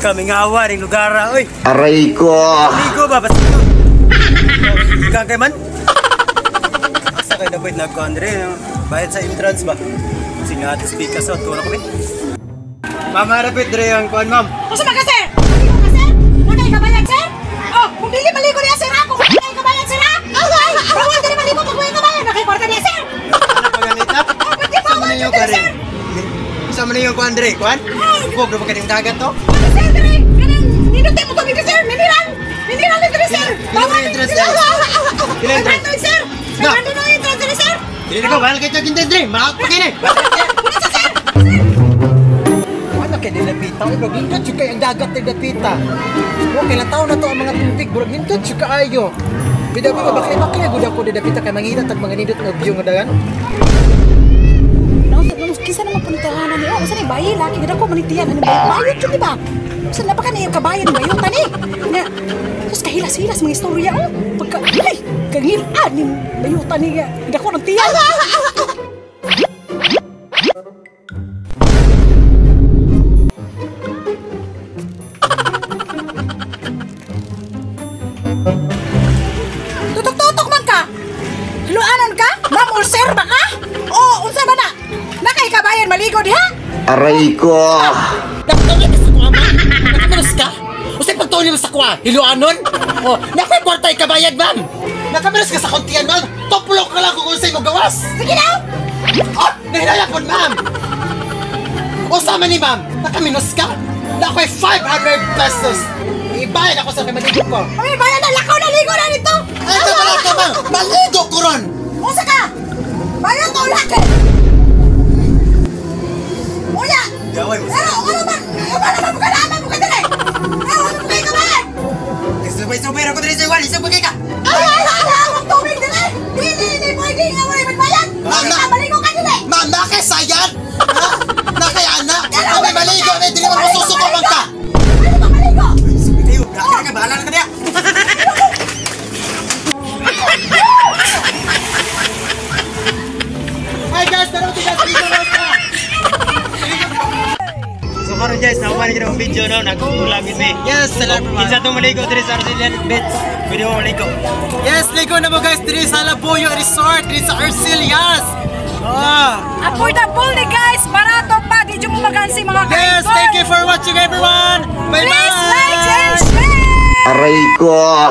Kami ngawa rin lugar, oy. Aray ko. Ligo ba? Basta ito. Ikan kay man? Asa kayo na ba yung nagko-Andre? Bayad sa entrance ba? Kasi nga ato speak ka sa tulak kami. Ma'am, harapit rin ang kuhan, ma'am. Masa ba ka, sir? Maligo ka, sir? Nakay kabayan, sir? Oh, kung dili maligo niya, sir, ako kung nakay kabayan, sir, ha? Ay, bawal din maligo pag may kabayan. Nakay-kwarta niya, sir? Ano pa ganita? Pwede bawal niya, sir? Isa mo na yung kuhan, Dre. Kuhan? Huwag na magandang dagat to. Ano, sir, Dre? Ganun, ninutin mo kami, sir. Miniran! Miniran na, Dre, sir! Ilan na entrance, sir? Ilan na entrance? Sir! Nagando na yung entrance, Dre, sir! Hindi na ko, mahal kayo yung Dre. Mahal pa kayo, Punta, sir! Wala kay dilapita, ay maglindot yung kay ang dagat ng dapita. O, kailan taon na to ang mga tubig, burag lindot yung kaayo. Bida ba bakay gud ako dapita kay manginat at mga nindot nga view nga dagan. Kisa naman puntahanan niyo. Usa ni bayi laki gid ako manitian ani bayot jud di ba? Usa na pa kaniyang kabayan bayot tani. Nya sus kahilas-hilas mga istorya oh. Pagka ay kangilan ni bayot tani ga. Gid ako nang tiyan. Tutok-tutok man ka. Luanan ka? Ma'am or sir ba ka? Oh, unsa ba na? Nakay kabayan maligo diha? Aray ko. Nakatawin ka sa kuha, ma'am? Nakamalas ka? O sa'yo pagtuloy mo sa kuha, hiluanon? O, nakay kwartay kabayad, ma'am? Nakamalas ka sa kontiyan, ma'am? Topulok ka lang kung sa'yo mo gawas. Sige daw! Oh, nahilayak po, ma'am! O sama ni ma'am, nakaminos ka? Na ako'y 500 pesos. Ibayad ako sa maligo ko. Ay, bayan na lakaw na ligo na nito. Ay, ito pala ito, ma'am! Maligo ko ron! Unsa ka? Bayan to laki. Uya! Gaway mo. Pero ano man? Ano man bukan naman bukan dali. Ano man bukan kabayan? Isubay ako dali sa iwan. Isubay ka. Ay, ang tubig dali. Dili pwede nga wala magbayad. Mama! Maligo ka dili. Ma'am, nakasayad! Ha? Nakay anak! Kami maligo, may dili mo masusuko man ka! Ano ba maligo? Isubay kayo. Daka ka. Bahala na ka niya. Hi guys, tara mo tigas dito na ka! So karon guys, nakuha na ang video no, nag-ulam yun eh. Yes, salamat po. Kinsa itong maligo diri sa Arcelian Beach. Pwede mo maligo. Yes, ligo na mo guys, dito sa Labuyo Resort, dito sa Arcelias! Oh! Affordable ni guys. Barato pa. Di mo magansi mga kaibon. Yes, thank you for watching everyone! Bye-bye! Please like and share. Aray ko.